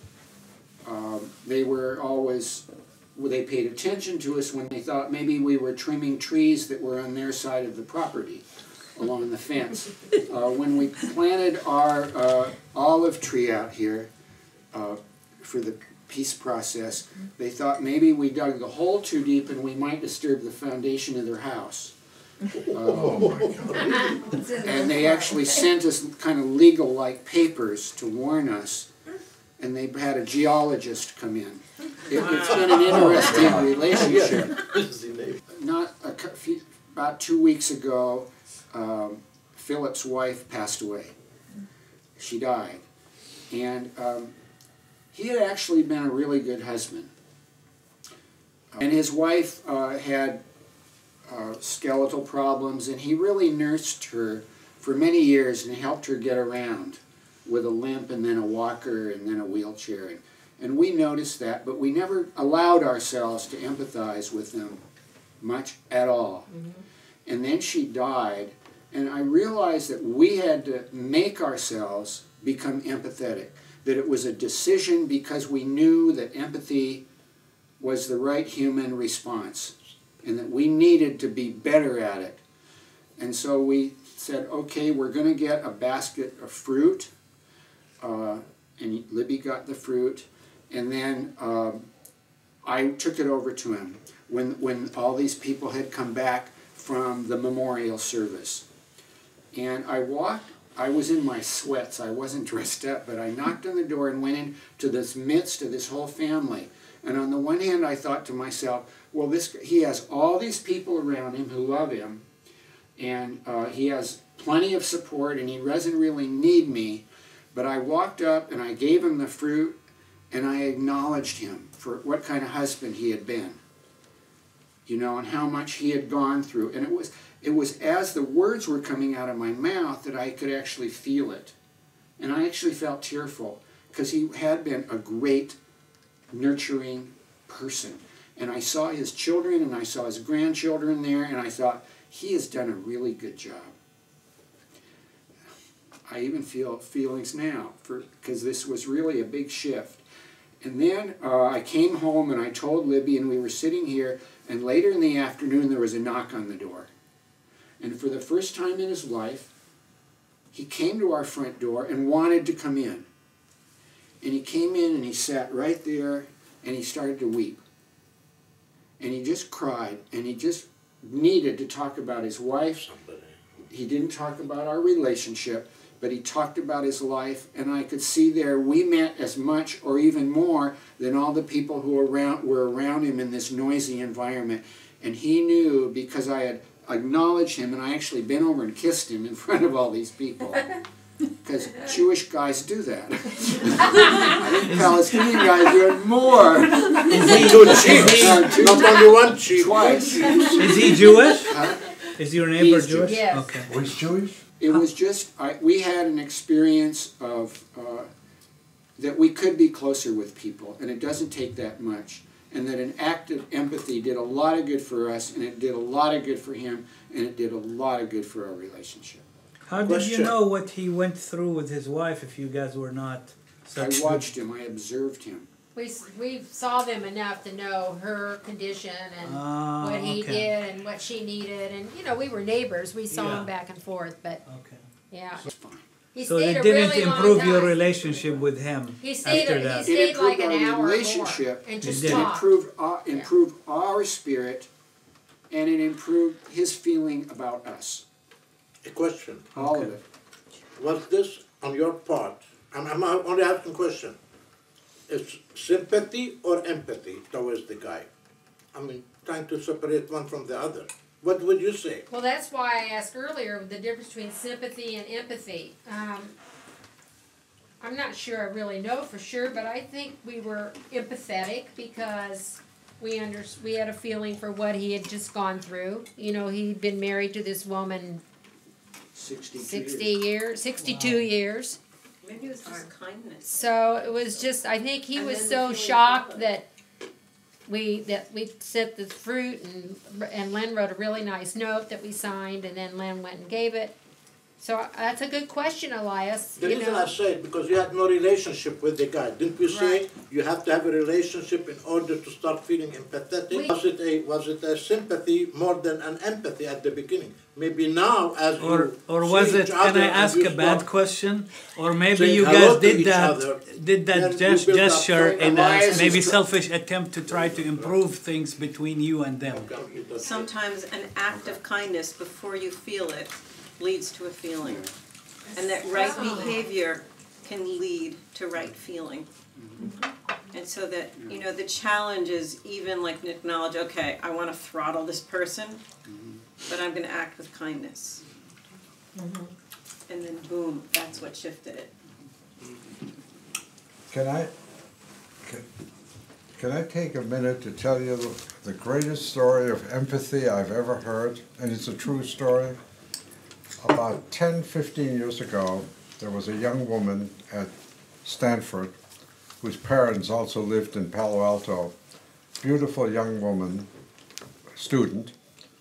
[SPEAKER 1] they paid attention to us when they thought maybe we were trimming trees that were on their side of the property along the fence. When we planted our olive tree out here for the peace process, they thought maybe we dug the hole too deep and we might disturb the foundation of their house. And they actually sent us kind of legal-like papers to warn us, and they had a geologist come in. It's been an interesting relationship. About 2 weeks ago, Philip's wife passed away. She died. And he had actually been a really good husband. And his wife had skeletal problems, and he really nursed her for many years and helped her get around with a limp and then a walker and then a wheelchair. And we noticed that, but we never allowed ourselves to empathize with them much at all. And then she died, and I realized that we had to make ourselves become empathetic, that it was a decision because we knew that empathy was the right human response and that we needed to be better at it. And so we said, okay, we're going to get a basket of fruit, and Libby got the fruit, and then I took it over to him when all these people had come back from the memorial service. And I was in my sweats, I wasn't dressed up, but I knocked on the door and went into this midst of this whole family. And on the one hand I thought to myself, well, he has all these people around him who love him, and he has plenty of support, and he doesn't really need me. But I walked up and I gave him the fruit, and I acknowledged him for what kind of husband he had been, you know, and how much he had gone through. And it was as the words were coming out of my mouth that I could actually feel it. And I actually felt tearful because he had been a great, nurturing person. And I saw his children and I saw his grandchildren there, and I thought, he has done a really good job. I even feel feelings now because this was really a big shift. And then I came home and I told Libby, and we were sitting here, and later in the afternoon there was a knock on the door. And for the first time in his life, he came to our front door and wanted to come in. And he came in and he sat right there and he started to weep. And he just cried, and he just needed to talk about his wife. He didn't talk about our relationship, but he talked about his life, and I could see there we meant as much or even more than all the people who were around him in this noisy environment. And he knew, because I had acknowledged him, and I actually bent over and kissed him in front of all these people. Because Jewish guys do that. I think Palestinian guys do it more.
[SPEAKER 3] Not only one cheek.
[SPEAKER 1] Twice.
[SPEAKER 12] Is he Jewish?
[SPEAKER 1] Huh?
[SPEAKER 12] Is your neighbor
[SPEAKER 1] He's
[SPEAKER 12] Jewish?
[SPEAKER 2] Yes.
[SPEAKER 12] Okay.
[SPEAKER 7] Was Jewish?
[SPEAKER 1] It was just, we had an experience of, that we could be closer with people, and it doesn't take that much. And that an act of empathy did a lot of good for us, and it did a lot of good for him, and it did a lot of good for our relationship.
[SPEAKER 12] How did you know what he went through with his wife if you guys were not such
[SPEAKER 1] I watched him, I observed him.
[SPEAKER 2] We saw them enough to know her condition and what he did and what she needed, and you know, we were neighbors. We saw him back and forth, but yeah. He
[SPEAKER 12] So
[SPEAKER 2] stayed
[SPEAKER 12] it
[SPEAKER 2] a
[SPEAKER 12] didn't
[SPEAKER 2] really
[SPEAKER 12] improve
[SPEAKER 2] long
[SPEAKER 12] your
[SPEAKER 2] time.
[SPEAKER 12] relationship with him
[SPEAKER 2] He stayed,
[SPEAKER 12] after that.
[SPEAKER 2] he stayed
[SPEAKER 1] It
[SPEAKER 2] like
[SPEAKER 1] improved
[SPEAKER 2] an
[SPEAKER 1] our
[SPEAKER 2] hour
[SPEAKER 1] relationship,
[SPEAKER 2] more and just
[SPEAKER 12] It
[SPEAKER 2] talked.
[SPEAKER 1] improved our spirit, and it improved his feeling about us.
[SPEAKER 3] A question.
[SPEAKER 1] All of it.
[SPEAKER 3] Was this on your part? I'm only asking a question. Is sympathy or empathy towards the guy? I mean, trying to separate one from the other. What would you say?
[SPEAKER 2] Well, that's why I asked earlier the difference between sympathy and empathy. I'm not sure I really know for sure, but I think we were empathetic because we had a feeling for what he had just gone through. You know, he'd been married to this woman 62 years.
[SPEAKER 4] Maybe it was just kindness.
[SPEAKER 2] So it was just, I think he
[SPEAKER 4] And
[SPEAKER 2] was
[SPEAKER 4] then
[SPEAKER 2] so
[SPEAKER 4] feeling
[SPEAKER 2] shocked
[SPEAKER 4] proud.
[SPEAKER 2] that we sent the fruit, and Len wrote a really nice note that we signed, and then Len went and gave it. So that's a good question, Elias.
[SPEAKER 3] The
[SPEAKER 2] You
[SPEAKER 3] reason
[SPEAKER 2] know.
[SPEAKER 3] I say it because you had no relationship with the guy. Didn't we say you have to have a relationship in order to start feeling empathetic? Was it a sympathy more than an empathy at the beginning? Maybe now as
[SPEAKER 12] or
[SPEAKER 3] you
[SPEAKER 12] was
[SPEAKER 3] see
[SPEAKER 12] it?
[SPEAKER 3] each
[SPEAKER 12] Can
[SPEAKER 3] other
[SPEAKER 12] I
[SPEAKER 3] and
[SPEAKER 12] ask
[SPEAKER 3] you
[SPEAKER 12] a bad
[SPEAKER 3] start
[SPEAKER 12] question? Or maybe
[SPEAKER 3] saying
[SPEAKER 12] you
[SPEAKER 3] hello
[SPEAKER 12] guys
[SPEAKER 3] to each other,
[SPEAKER 12] did
[SPEAKER 3] then
[SPEAKER 12] that
[SPEAKER 3] you build up
[SPEAKER 12] gesture
[SPEAKER 3] trust.
[SPEAKER 12] in a
[SPEAKER 1] Elias
[SPEAKER 12] maybe
[SPEAKER 1] is
[SPEAKER 12] selfish attempt to try to improve things between you and them.
[SPEAKER 4] Sometimes an act of kindness before you feel it leads to a feeling. And that right behavior can lead to right feeling. And so that, you know, the challenge is even like acknowledge, okay, I want to throttle this person, but I'm going to act with kindness. And then boom, that's what shifted it.
[SPEAKER 7] Can I take a minute to tell you the greatest story of empathy I've ever heard, and it's a true story. About 10, 15 years ago, there was a young woman at Stanford whose parents also lived in Palo Alto. Beautiful young woman, student.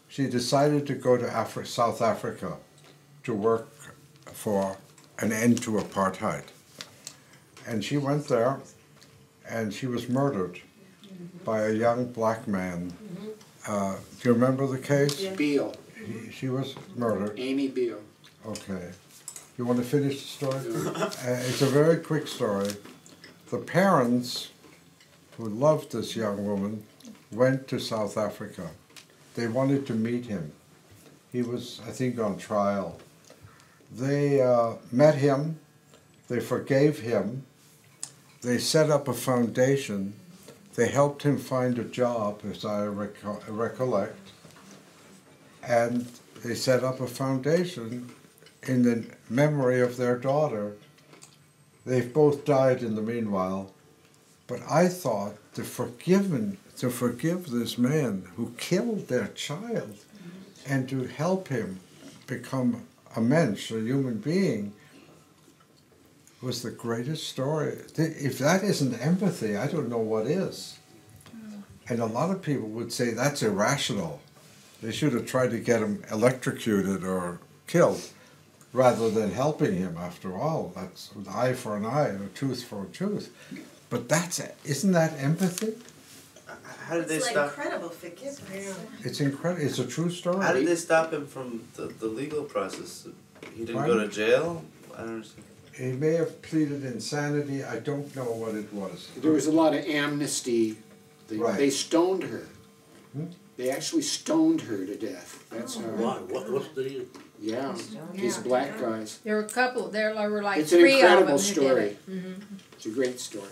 [SPEAKER 7] She decided to go to South Africa to work for an end to apartheid. And she went there, and she was murdered by a young black man. Do you remember the case?
[SPEAKER 1] Beale.
[SPEAKER 7] She was murdered.
[SPEAKER 1] Amy Beale.
[SPEAKER 7] Okay. You want to finish the story? It's a very quick story. The parents, who loved this young woman, went to South Africa. They wanted to meet him. He was, I think, on trial. They met him. They forgave him. They set up a foundation. They helped him find a job, as I recollect. And they set up a foundation in the memory of their daughter. They've both died in the meanwhile. But I thought to forgive this man who killed their child and to help him become a mensch, a human being, was the greatest story. If that isn't empathy, I don't know what is. And a lot of people would say that's irrational. They should have tried to get him electrocuted or killed rather than helping him. After all, that's an eye for an eye and a tooth for a tooth. But isn't that empathy?
[SPEAKER 10] How did they
[SPEAKER 8] It's
[SPEAKER 10] stop?
[SPEAKER 8] incredible forgiveness.
[SPEAKER 7] It's incredible. It's a true story.
[SPEAKER 10] How did they stop him from the legal process? He didn't go
[SPEAKER 7] Pardon?
[SPEAKER 10] to jail? I don't understand.
[SPEAKER 7] He may have pleaded insanity. I don't know what it was.
[SPEAKER 1] There was a lot of amnesty. They stoned her. They actually stoned her to death. That's how.
[SPEAKER 3] Why? What's the reason?
[SPEAKER 1] Yeah, these black guys.
[SPEAKER 2] There were a couple. There were like
[SPEAKER 1] It's an
[SPEAKER 2] three of them
[SPEAKER 1] incredible
[SPEAKER 2] who did
[SPEAKER 1] story.
[SPEAKER 2] it.
[SPEAKER 1] It's a great story.